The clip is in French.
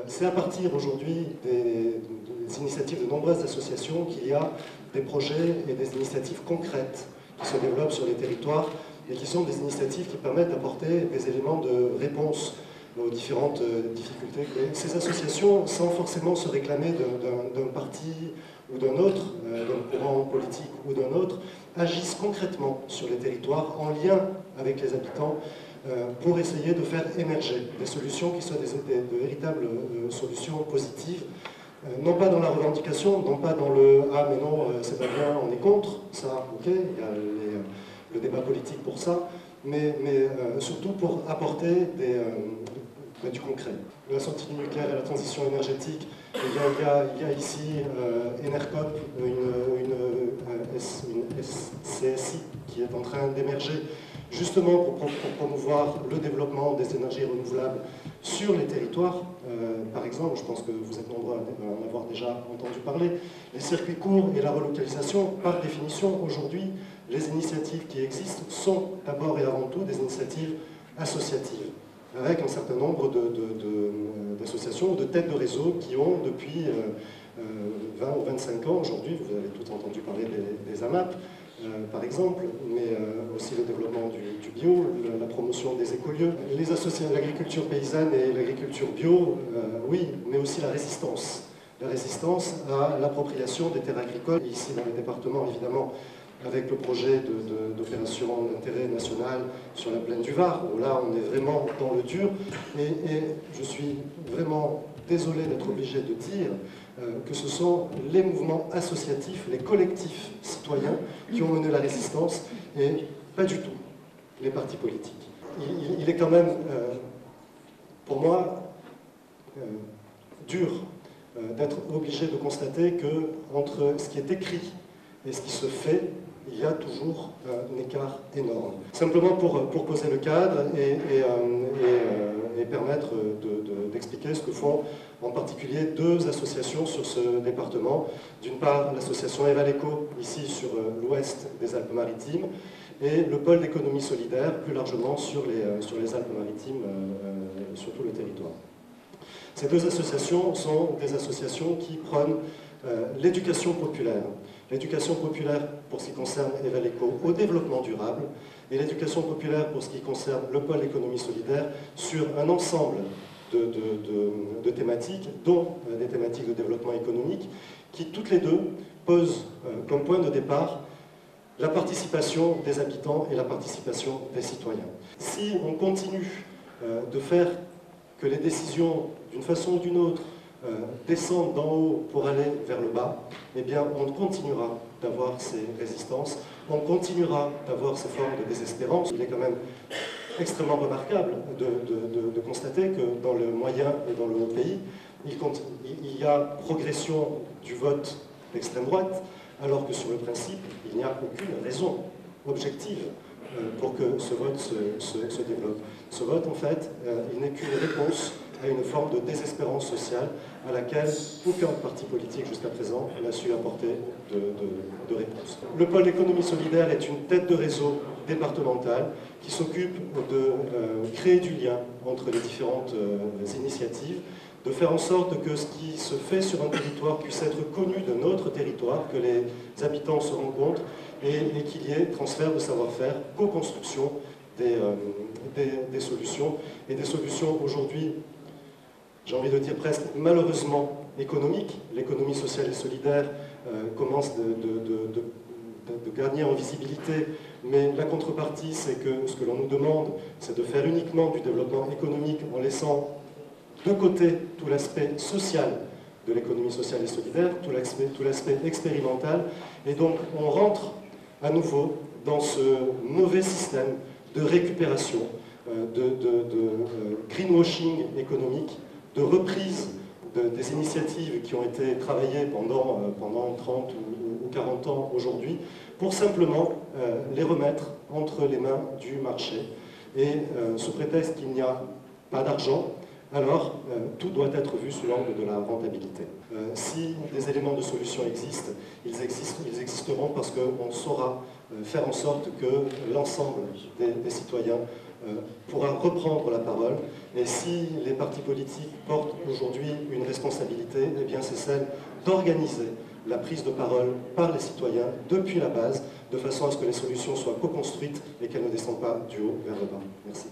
C'est à partir aujourd'hui des initiatives de nombreuses associations qu'il y a des projets et des initiatives concrètes qui se développent sur les territoires et qui sont des initiatives qui permettent d'apporter des éléments de réponse aux différentes difficultés. Et ces associations, sans forcément se réclamer d'un parti ou d'un autre, d'un courant politique ou d'un autre, agissent concrètement sur les territoires en lien avec les habitants pour essayer de faire émerger des solutions qui soient de véritables solutions positives, non pas dans la revendication, non pas dans le « ah mais non, c'est pas bien, on est contre », ça, ok, il y a le débat politique pour ça, mais surtout pour apporter du concret. La sortie du nucléaire et la transition énergétique, il y a ici Enercop, une SCSI qui est en train d'émerger justement pour promouvoir le développement des énergies renouvelables sur les territoires. Par exemple, je pense que vous êtes nombreux à en avoir déjà entendu parler, les circuits courts et la relocalisation, par définition, aujourd'hui, les initiatives qui existent sont d'abord et avant tout des initiatives associatives, avec un certain nombre d'associations ou de têtes de réseau qui ont depuis 20 ou 25 ans, aujourd'hui, vous avez tout entendu parler des AMAP, par exemple, mais aussi le développement du bio, la promotion des écolieux, les associations de l'agriculture paysanne et l'agriculture bio, oui, mais aussi la résistance à l'appropriation des terres agricoles, ici dans les départements évidemment, avec le projet d'opération d'intérêt national sur la plaine du Var, où là on est vraiment dans le dur, et je suis vraiment désolé d'être obligé de dire que ce sont les mouvements associatifs, les collectifs citoyens qui ont mené la résistance, et pas du tout les partis politiques. Il est quand même, pour moi, dur d'être obligé de constater que entre ce qui est écrit et ce qui se fait, il y a toujours un écart énorme. Simplement pour poser le cadre et permettre d'expliquer ce que font en particulier deux associations sur ce département. D'une part, l'association Evaleco, ici sur l'ouest des Alpes-Maritimes, et le pôle d'économie solidaire, plus largement sur les Alpes-Maritimes, sur tout le territoire. Ces deux associations sont des associations qui prônent l'éducation populaire. L'éducation populaire pour ce qui concerne Evaleco au développement durable et l'éducation populaire pour ce qui concerne le pôle économie solidaire sur un ensemble de thématiques, dont des thématiques de développement économique, qui toutes les deux posent comme point de départ la participation des habitants et la participation des citoyens. Si on continue de faire que les décisions, d'une façon ou d'une autre, descendent d'en haut pour aller vers le bas, eh bien on continuera d'avoir ces résistances, on continuera d'avoir ces formes de désespérance. Il est quand même extrêmement remarquable de constater que dans le moyen et dans le haut pays, il y a progression du vote d'extrême droite, alors que sur le principe, il n'y a aucune raison objective pour que ce vote se développe. Ce vote, en fait, il n'est qu'une réponse à une forme de désespérance sociale à laquelle aucun parti politique jusqu'à présent n'a su apporter de réponse. Le pôle d'économie solidaire est une tête de réseau départementale qui s'occupe de créer du lien entre les différentes initiatives, de faire en sorte que ce qui se fait sur un territoire puisse être connu de notre territoire, que les habitants se rencontrent et qu'il y ait transfert de savoir-faire, co-construction des solutions, et des solutions aujourd'hui, j'ai envie de dire presque malheureusement économiques. L'économie sociale et solidaire commence de gagner en visibilité, mais la contrepartie, c'est que ce que l'on nous demande, c'est de faire uniquement du développement économique en laissant de côté tout l'aspect social de l'économie sociale et solidaire, tout l'aspect expérimental, et donc on rentre à nouveau dans ce mauvais système de récupération, de greenwashing économique, de reprise des initiatives qui ont été travaillées pendant 30 ou 40 ans aujourd'hui, pour simplement les remettre entre les mains du marché. Et sous prétexte qu'il n'y a pas d'argent, alors tout doit être vu sous l'angle de la rentabilité. Si des éléments de solution existent, ils existeront parce qu'on saura faire en sorte que l'ensemble des citoyens pourra reprendre la parole. Et si les partis politiques portent aujourd'hui une responsabilité, eh bien c'est celle d'organiser la prise de parole par les citoyens depuis la base, de façon à ce que les solutions soient co-construites et qu'elles ne descendent pas du haut vers le bas. Merci.